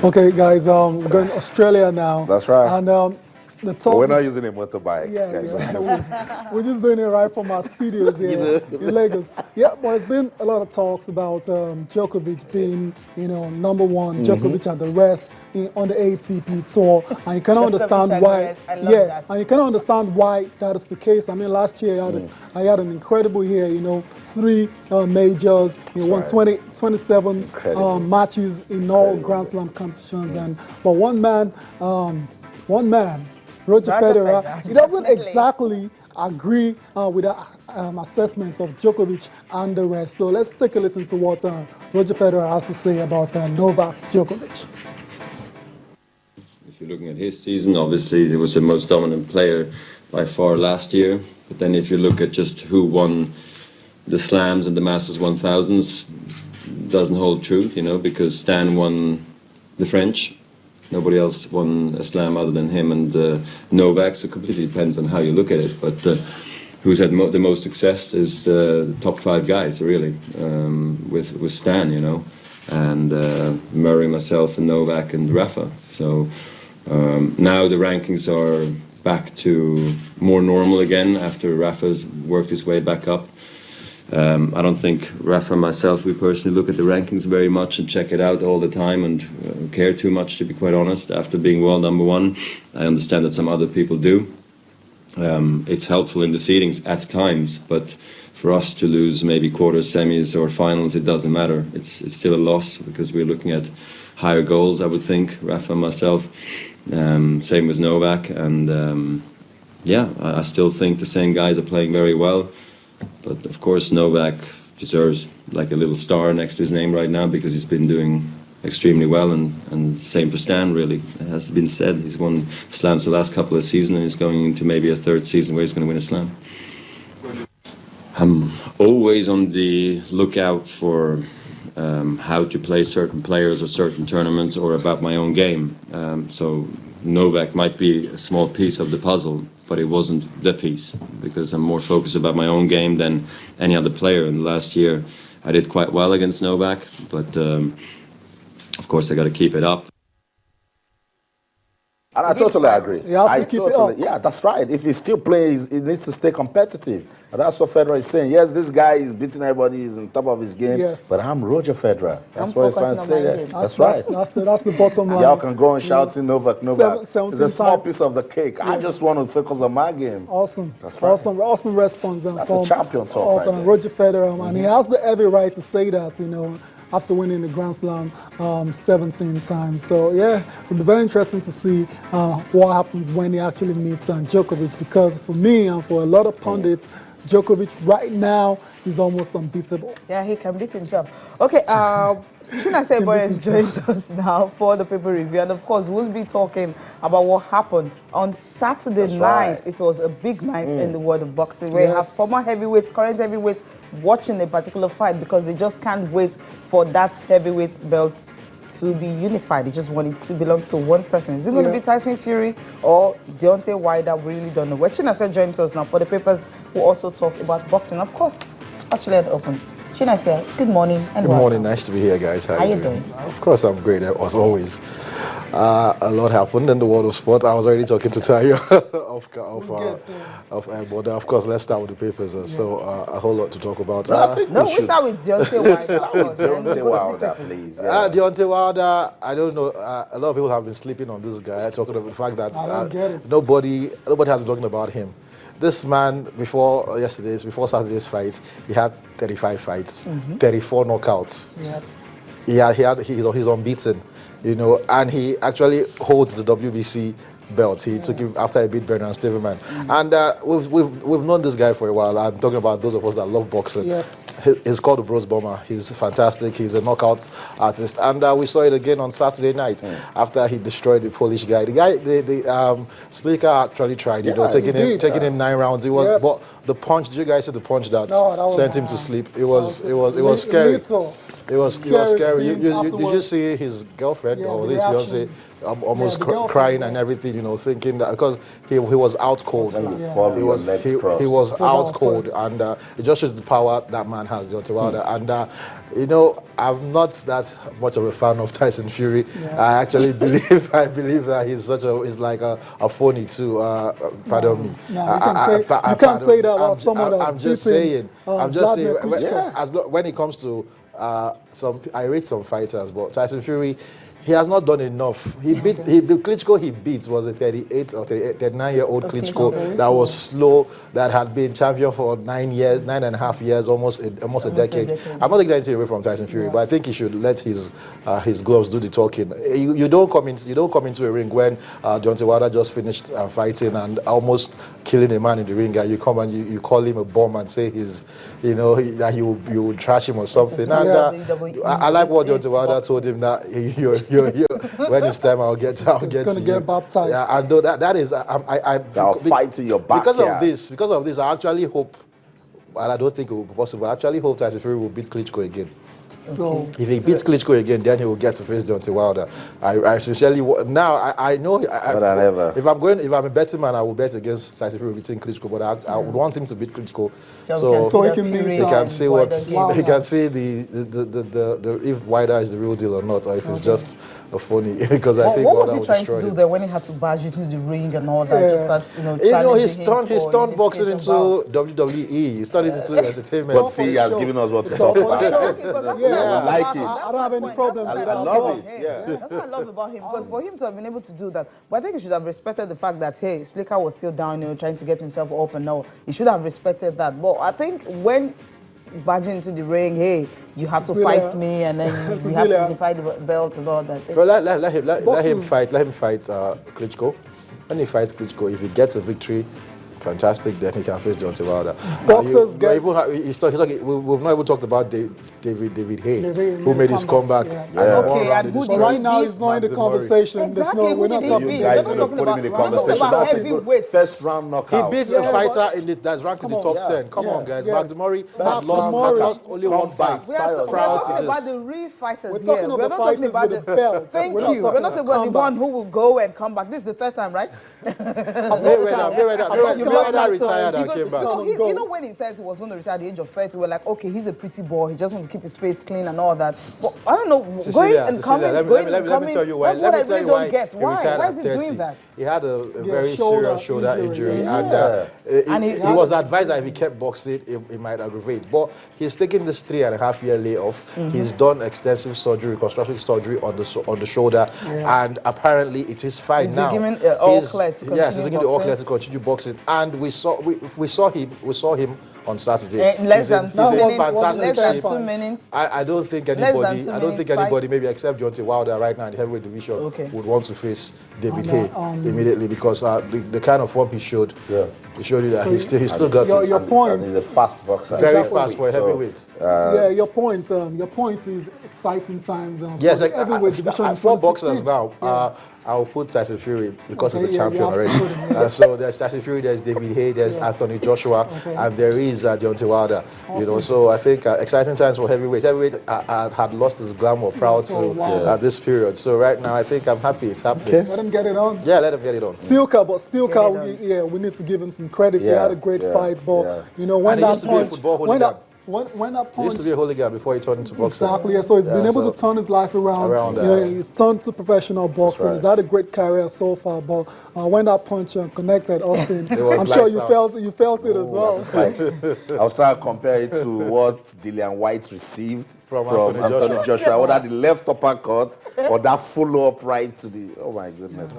Okay, guys, we're going to Australia now. That's right. And the talk. But we're not using a motorbike. Yeah. We're just doing it right from our studios here in Lagos. Yeah, but it's been a lot of talks about Djokovic being, number one, Djokovic and the rest on the ATP tour, and you cannot understand why. Yeah, and you cannot understand why that is the case. I mean, last year I had an incredible year. 3 majors. He won 27 matches in all Grand Slam competitions, but one man, Roger Federer, he doesn't exactly agree with the assessments of Djokovic and the rest. So let's take a listen to what Roger Federer has to say about Novak Djokovic. If you're looking at his season, obviously he was the most dominant player by far last year. But then if you look at just who won the slams and the Masters 1000s, doesn't hold truth, because Stan won the French. Nobody else won a slam other than him and Novak, so it completely depends on how you look at it. But who's had the most success is the top 5 guys, really, with Stan, and Murray, myself, and Novak and Rafa. So now the rankings are back to more normal again after Rafa's worked his way back up. I don't think Rafa and myself, we personally look at the rankings very much and check it out all the time and care too much, to be quite honest, after being world number 1. I understand that some other people do. It's helpful in the seedings at times, but for us to lose maybe quarters, semis or finals, it doesn't matter. It's still a loss because we're looking at higher goals, I would think, Rafa and myself. Same with Novak, and I still think the same guys are playing very well. But of course Novak deserves like a little star next to his name right now because he's been doing extremely well, and same for Stan, really. It has been said, he's won slams the last couple of seasons and he's going into maybe a 3rd season where he's going to win a slam. I'm always on the lookout for how to play certain players or certain tournaments or about my own game. So Novak might be a small piece of the puzzle, but it wasn't the piece because I'm more focused about my own game than any other player. And last year I did quite well against Novak, but of course I got to keep it up. And I totally agree. He has to keep it up. Yeah, that's right. If he still plays, he needs to stay competitive. And that's what Federer is saying. Yes, this guy is beating everybody, he's on top of his game. Yes. But I'm Roger Federer. That's what he's trying to say there. That's right. That's the bottom line. Y'all can go on shouting Novak. It's a small piece of the cake. Yeah. I just want to focus on my game. Awesome. That's right. Awesome response. That's from a champion talk right there. Roger Federer, and he has the heavy right to say that, after winning the Grand Slam 17 times. So yeah, it'll be very interesting to see what happens when he actually meets Djokovic, because for me and for a lot of pundits, Djokovic right now is almost unbeatable. Yeah, he can beat himself. Okay, Shina Seboy is joining us now for the paper review, and of course we'll be talking about what happened on Saturday night. Right. It was a big night in the world of boxing, where you have former heavyweights, current heavyweights watching a particular fight because they just can't wait for that heavyweight belt to be unified. They just want it to belong to one person. Is it going to be Tyson Fury or Deontay Wilder? We really don't know. Well, Chinase joins us now for the papers. We'll also talk about boxing. Of course, Australian Open. Chinase, good morning. And good morning. Nice to be here, guys. How are you doing? Of course, I'm great, as always. A lot happened in the world of sport. I was already talking to Tayo but of course, let's start with the papers. So a whole lot to talk about. We start with Deontay Wilder. Deontay Wilder, please. Deontay Wilder, I don't know. A lot of people have been sleeping on this guy, talking about the fact that nobody has been talking about him. This man, before Saturday's fight, he had 35 fights, 34 knockouts. Yep. He's unbeaten, and he actually holds the WBC belt. He took him after he beat Bernard Stevenman. And we've known this guy for a while. I'm talking about those of us that love boxing. Yes. He's called the Bros Bomber. He's fantastic. He's a knockout artist. And we saw it again on Saturday night after he destroyed the Polish guy. The speaker actually tried, taking him 9 rounds. It was, but the punch. Did you guys see the punch that sent him to sleep? It was scary. Lethal. It was scary scary. scenes Did you afterwards. see his girlfriend Yeah, or the his fiance reaction. almost Yeah, the girlfriend, crying yeah. and everything, you know, thinking that because he was out cold. When you Yeah. fall, He your was legs he crossed. was Was out out cold, and it just shows the power that man has, Deontay Wilder. And you know, I'm not that much of a fan of Tyson Fury. Yeah. I actually believe that he's like a phony too. Pardon me. No, you can't say that about someone that's I'm just beating, saying. I'm just saying. Vladimir Klitschko. When it comes to I rate some fighters, but Tyson Fury, he has not done enough. The Klitschko he beat was a 38 or 39-year-old Klitschko that was slow, that had been champion for 9.5 years, almost a decade. I'm not taking anything away from Tyson Fury, but I think he should let his gloves do the talking. You don't come into a ring when Deontay Wilder just finished fighting and almost killing a man in the ring, and you come and you call him a bum and say that you will trash him or something. And I like what Deontay Wilder told him, that when it's time, I'll get to you. Gonna get baptized. Yeah, and that is I'll fight to your back. Because of this, I actually hope, and I don't think it will be possible. I actually hope Tyson Fury will beat Klitschko again. So If he beats Klitschko again, then he will get to face Deontay Wilder. I sincerely now I know if I'm a betting man, I will bet against Tyson Fury beating Klitschko, but I would want him to beat Klitschko So he can meet- he can see what Wilder. he can see the if Wilder is the real deal or not, or if it's just a phony. Because I think what Wilder was he will trying destroy to do him. there when he had to barge into the ring and all that? Yeah. Just start, He's turned boxing into WWE. He's turned it into entertainment. But see, he has given us what to It's talk all for the about. show. Yeah, we like it. I don't have any problems with that. I love it. Yeah. That's what I love about him, because for him to have been able to do that, but I think he should have respected the fact that, hey, Splicker was still down, trying to get himself up and all. He should have respected that. But I think when barging into the ring, hey, you have to fight me, and then we have to unify the belt and all that. Well, let him fight. Let him fight Klitschko. When he fights Klitschko, if he gets a victory, fantastic. Then he can face Deontay Wilder. Boxers we've not even talked about David Hay, David who made his comeback. Yeah. Okay, and who did Right now, he's not in the conversation. Exactly, We're not talking. You guys going to put him in the conversation. heavyweight. First round He knockout. beats a fighter that's ranked in the top 10. Come on, guys. McDemore has lost only one fight. We are Prior talking to about this. the real fighters We're here. talking We're about not talking fighters about with the a belt. Thank We're not you. talking We're not talking about the about one who will go and come back. This is the third time, right? Mayweather retired and came back. No, you know when he says he was going to retire at the age of 30, we're like, okay, he's a pretty boy. He just wants to keep his face clean and all that. But I don't know. Cecilia, let me tell you why. Let me tell you why he retired at is he 30. doing that? He had a very serious shoulder injury, And he was advised that if he kept boxing, it might aggravate. But he's taken this 3.5-year layoff. He's done extensive surgery, reconstructive surgery on the shoulder, and apparently it is fine now. He's been given all clear to continue Yes, he's been given all boxing. clear to continue boxing, and we saw him on Saturday. In less than He's 2 in minutes. fantastic Less than shape. 2 minutes. I don't think Less than anybody, 2 I don't think minutes anybody, fight. maybe except Deontay Wilder right now in the heavyweight division, would want to face David no, Hay immediately, because the kind of form he showed, he showed you that So he still got it. your point. And he's a fast boxer. Very Exactly. fast for a heavyweight. Yeah, your point is exciting times. Yes, for the heavyweight division in 4 boxers 2016. now. I'll put Tyson Fury because Okay, he's a champion you have to already. put him, So there's Tyson Fury, there's David Hay, there's Anthony Joshua, and there is Deontay Wilder. So I think exciting times for heavyweight. Heavyweight had lost its glamour prior to this period. So right now I think I'm happy it's happening. Let him get it on. Yeah, let him get it on. Spilka, we need to give him some credit. He had a great fight, but when And he that used to be a punch, football when hooligan. that He punch, used to be a hooligan before he turned into boxing. exactly. Yeah, so he's been able to turn his life around. He's turned to professional boxing. right. He's had a great career so far, but when that punch connected Austin, was I'm sure lights out. you felt it as well. I was trying to compare it to what Dillian White received From from Anthony Anthony Joshua. Whether the left uppercut or that follow-up right to the... Oh, my goodness.